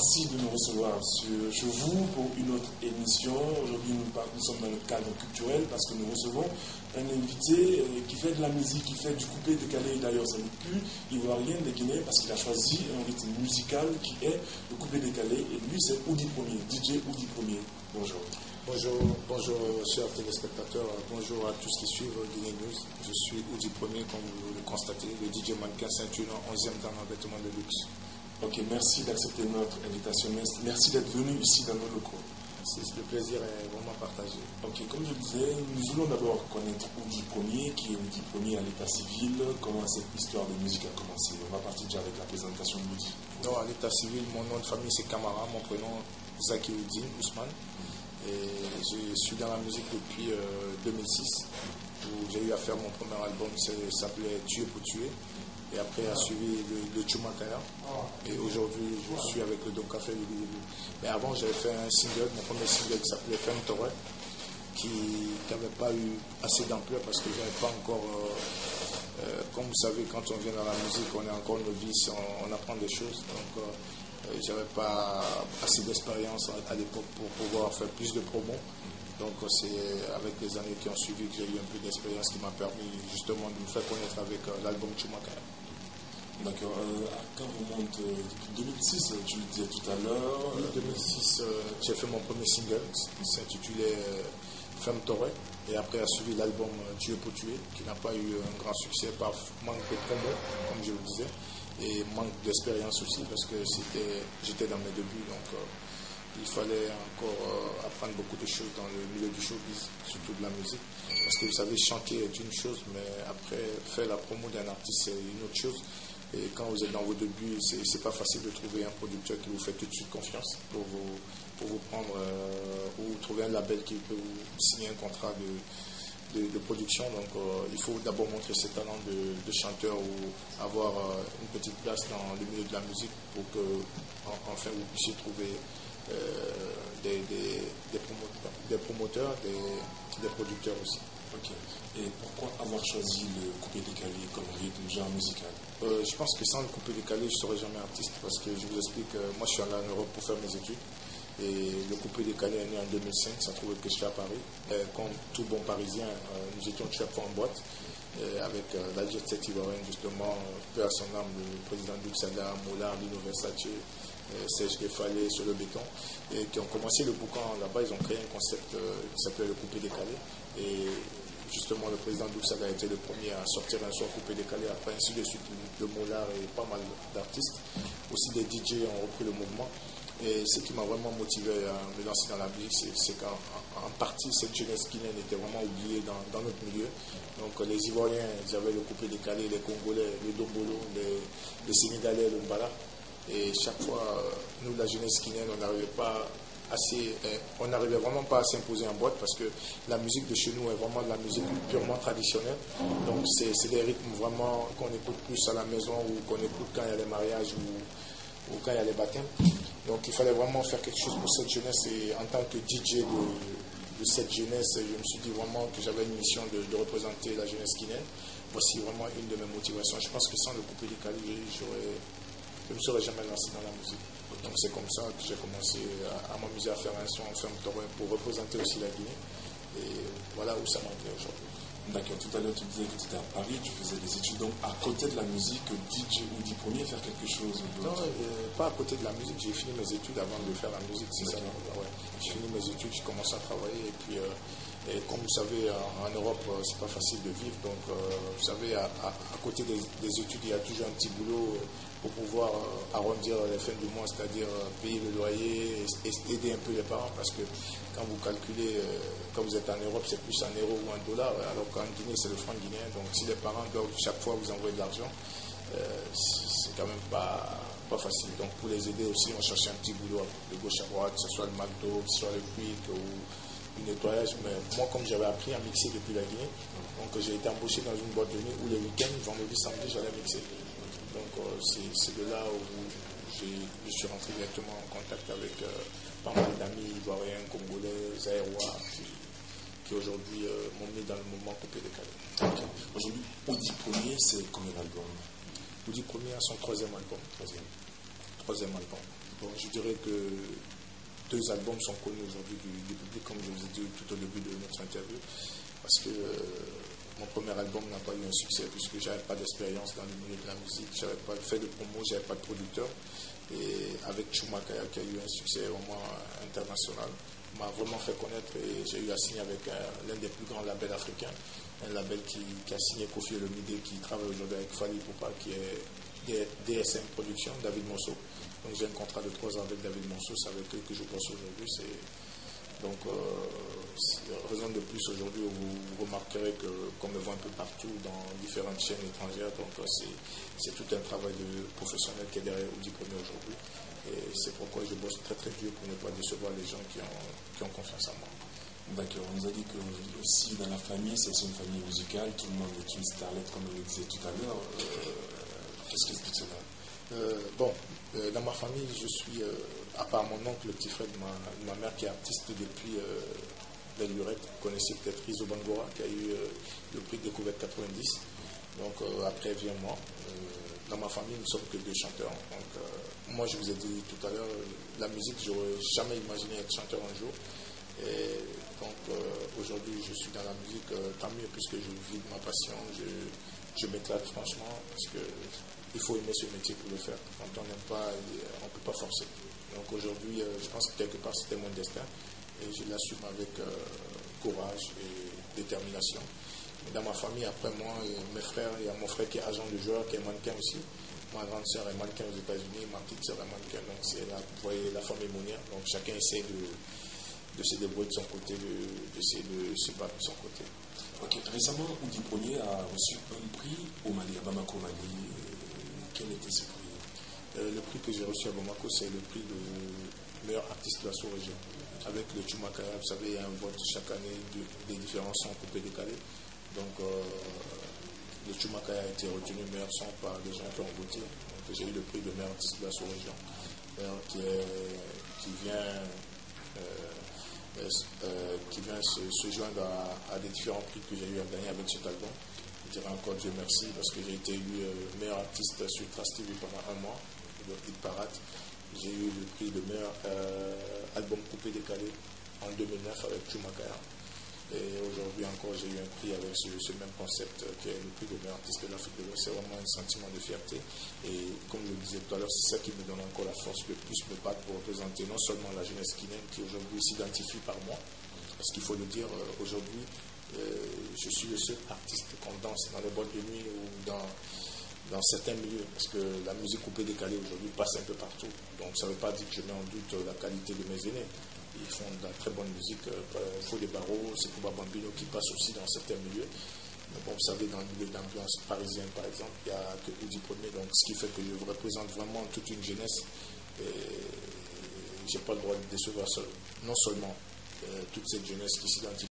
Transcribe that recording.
merci de nous recevoir chez vous pour une autre émission. Aujourd'hui, nous sommes dans le cadre culturel parce que nous recevons un invité qui fait de la musique, qui fait du coupé-décalé. D'ailleurs, c'est le plus ivoirien des Guinéens parce qu'il a choisi un rythme musical qui est le coupé-décalé. Et lui, c'est Oudi Premier, DJ Oudi Premier. Bonjour. Bonjour chers téléspectateurs, bonjour à tous qui suivent Guinée News. Je suis Oudi Premier, comme vous le constatez, le DJ mannequin ceinture 11e dans l'embêtement de luxe. Ok, merci d'accepter notre invitation. Merci d'être venu ici dans nos locaux. Le plaisir est vraiment partagé. Ok, comme je disais, nous voulons d'abord connaître Oudi Premier, qui est Oudi Premier à l'état civil. Comment cette histoire de musique a commencé? On va partir déjà avec la présentation de Oudi. Non, à l'état civil, mon nom de famille c'est Kamara, mon prénom Zakiruddin Ousmane. Et je suis dans la musique depuis 2006, où j'ai eu à faire mon premier album, ça s'appelait Tuer pour tuer. Et après a suivi le Chumakaya. Et aujourd'hui, je suis avec le Don Café. Mais avant, j'avais fait un single, mon premier single qui s'appelait Femme Torre, qui n'avait pas eu assez d'ampleur parce que je n'avais pas encore. Comme vous savez, quand on vient dans la musique, on est encore novice, on apprend des choses. Donc, j'avais pas assez d'expérience à l'époque pour pouvoir faire plus de promos. Donc, c'est avec les années qui ont suivi que j'ai eu un peu d'expérience qui m'a permis justement de me faire connaître avec l'album Chumakaya. D'accord. Quand on remonte depuis 2006, tu le disais tout à l'heure. Oui, 2006, j'ai fait mon premier single, qui s'intitulait Femme Torre. Et après a suivi l'album Tuer pour tuer, qui n'a pas eu un grand succès par manque de promo, comme je le disais, et manque d'expérience aussi, parce que j'étais dans mes débuts. Donc, il fallait encore apprendre beaucoup de choses dans le milieu du showbiz, surtout de la musique. Parce que vous savez, chanter est une chose, mais après, faire la promo d'un artiste, c'est une autre chose. Et quand vous êtes dans vos débuts, c'est pas facile de trouver un producteur qui vous fait tout de suite confiance pour vous prendre ou trouver un label qui peut vous signer un contrat de production. Donc il faut d'abord montrer ses talents de chanteur ou avoir une petite place dans le milieu de la musique pour que enfin vous puissiez trouver des promoteurs, des producteurs aussi. Ok. Et pourquoi avoir choisi le coupé-décalé comme rythme, genre musical? Je pense que sans le coupé-décalé, je ne serais jamais artiste parce que je vous explique, moi je suis allé en Europe pour faire mes études et le coupé-décalé est né en 2005, ça trouvait que je suis à Paris. Et comme tout bon Parisien, nous étions chaque fois en boîte avec la Jet Set ivoirienne justement, peu à son âme, le président Duxada, Moulard, Lino Versace, Serge Kefalé sur le béton, et qui ont commencé le boucan là-bas. Ils ont créé un concept qui s'appelait le coupé-décalé. Et justement, le président Duxada a été le premier à sortir un son coupé-décalé. Après, ainsi de suite, le Moulard et pas mal d'artistes. Aussi, des DJ ont repris le mouvement. Et ce qui m'a vraiment motivé à me lancer dans la musique, c'est qu'en partie, cette jeunesse guinéenne était vraiment oubliée dans notre milieu. Donc, les Ivoiriens, ils avaient le coupé-décalé, les Congolais, le Dombolo, les Sénégalais, le Mbala. Et chaque fois, nous, la jeunesse guinéenne, on n'arrivait vraiment pas à s'imposer en boîte parce que la musique de chez nous est vraiment de la musique purement traditionnelle. Donc c'est des rythmes vraiment qu'on écoute plus à la maison ou qu'on écoute quand il y a les mariages ou quand il y a les baptêmes. Donc il fallait vraiment faire quelque chose pour cette jeunesse et en tant que DJ de cette jeunesse, je me suis dit vraiment que j'avais une mission de représenter la jeunesse guinéenne. Voici vraiment une de mes motivations. Je pense que sans le coupé-décalé, je ne me serais jamais lancé dans la musique. Donc c'est comme ça que j'ai commencé à m'amuser à faire un son en Femme Torre pour représenter aussi la Guinée. Et voilà où ça m'a amené aujourd'hui. D'accord, tout à l'heure tu disais que tu étais à Paris, tu faisais des études, donc à côté de la musique, DJ Oudi Premier, faire quelque chose d'autre? Non, pas à côté de la musique, j'ai fini mes études avant de faire la musique, c'est ça. Ouais. J'ai fini mes études, j'ai commencé à travailler et puis et comme vous savez, en Europe, c'est pas facile de vivre, donc vous savez, à côté des études, il y a toujours un petit boulot pour pouvoir arrondir les fins du mois, c'est-à-dire payer le loyer et aider un peu les parents, parce que quand vous calculez, quand vous êtes en Europe, c'est plus en euros ou en dollars, alors qu'en Guinée, c'est le franc guinéen. Donc si les parents doivent chaque fois vous envoyer de l'argent, c'est quand même pas facile. Donc pour les aider aussi, on cherchait un petit boulot de gauche à droite, que ce soit le McDo, que ce soit le Quick ou du nettoyage. Mais moi, comme j'avais appris à mixer depuis la Guinée, donc j'ai été embauché dans une boîte de nuit où les week-ends, vendredi, samedi, j'allais mixer. Donc c'est de là où je suis rentré directement en contact avec pas mal d'amis ivoiriens, congolais, zaïrois, qui aujourd'hui m'ont mis dans le mouvement coupé-décalé. Okay. Aujourd'hui, Oudi Premier, c'est combien d'albums? Oudi Premier a son troisième album. Bon, je dirais que 2 albums sont connus aujourd'hui du public, comme je vous ai dit tout au début de notre interview, parce que mon premier album n'a pas eu un succès puisque je n'avais pas d'expérience dans le milieu de la musique, je n'avais pas fait de promo, je n'avais pas de producteur. Et avec Chumakaya, qui a eu un succès vraiment international, m'a vraiment fait connaître et j'ai eu à signer avec l'un des plus grands labels africains, un label qui a signé Kofi Olomide, qui travaille aujourd'hui avec Fally Ipupa, qui est DSM Production, David Monceau. Donc j'ai un contrat de 3 ans avec David Monceau, c'est avec eux que je bosse aujourd'hui. Donc, raison de plus aujourd'hui, vous remarquerez qu'on me voit un peu partout dans différentes chaînes étrangères. Donc, c'est tout un travail de professionnel qui est derrière Audi Premier aujourd'hui. Et c'est pourquoi je bosse très très dur pour ne pas décevoir les gens qui ont confiance en moi. D'accord, on nous a dit que aussi dans la famille, c'est une famille musicale, tout le monde est une starlette, comme on le disait tout à l'heure. Qu'est-ce qui explique cela? Dans ma famille, je suis, à part mon oncle, le petit frère de ma mère qui est artiste depuis belle lurette, vous connaissez peut-être Rizzo Bangora, qui a eu le prix de Découverte 90. Donc après vient moi. Dans ma famille, nous ne sommes que 2 chanteurs. Donc moi, je vous ai dit tout à l'heure, la musique, je n'aurais jamais imaginé être chanteur un jour. Et donc aujourd'hui, je suis dans la musique, tant mieux, puisque je vis de ma passion. Je m'éclate franchement, parce que il faut aimer ce métier pour le faire. Quand on n'aime pas, on ne peut pas forcer. Donc aujourd'hui, je pense que quelque part, c'était mon destin. Et je l'assume avec courage et détermination. Mais dans ma famille, après moi, mes frères, il y a mon frère qui est agent de joueur, qui est mannequin aussi. Ma grande sœur est mannequin aux États-Unis, ma petite sœur est mannequin. Donc c'est là, vous voyez, la famille Mounier. Donc chacun essaie de se débrouiller de son côté, d'essayer de se battre de son côté. Ok, récemment, Audi Premier a reçu un prix au Mali, à Bamako, Mali. Quel était ce prix? Le prix que j'ai reçu à Bamako, c'est le prix de meilleur artiste de la sous-région. Avec le Chumakaya, vous savez, il y a un vote chaque année des différents sons coupés décalés. Donc, le Chumakaya a été retenu meilleur son par les gens qui ont voté. Donc, j'ai eu le prix de meilleur artiste de la sous-région, qui vient se joindre à des différents prix que j'ai eu à gagner avec cet album. Je dirais encore Dieu merci parce que j'ai été élu meilleur artiste sur Trace TV pendant 1 mois, le Hit Parade. J'ai eu le prix de meilleur album coupé décalé en 2009 avec Chumakaya. Et aujourd'hui encore, j'ai eu un prix avec ce même concept qui est le prix de meilleur artiste de l'Afrique de l'Ouest. C'est vraiment un sentiment de fierté. Et comme je le disais tout à l'heure, c'est ça qui me donne encore la force de plus me battre pour représenter non seulement la jeunesse guinéenne qui aujourd'hui s'identifie par moi, parce qu'il faut le dire, aujourd'hui, je suis le seul artiste qu'on danse dans les boîtes de nuit ou dans certains milieux, parce que la musique coupée décalée aujourd'hui passe un peu partout. Donc ça ne veut pas dire que je mets en doute la qualité de mes aînés. Ils font de la très bonne musique. Faux des Barreaux, c'est Kuba Bambino qui passe aussi dans certains milieux. Mais bon, vous savez, dans le milieu d'ambiance parisienne, par exemple, il n'y a que Audi Premier. Donc ce qui fait que je représente vraiment toute une jeunesse. Et je n'ai pas le droit de décevoir non seulement toute cette jeunesse qui s'identifie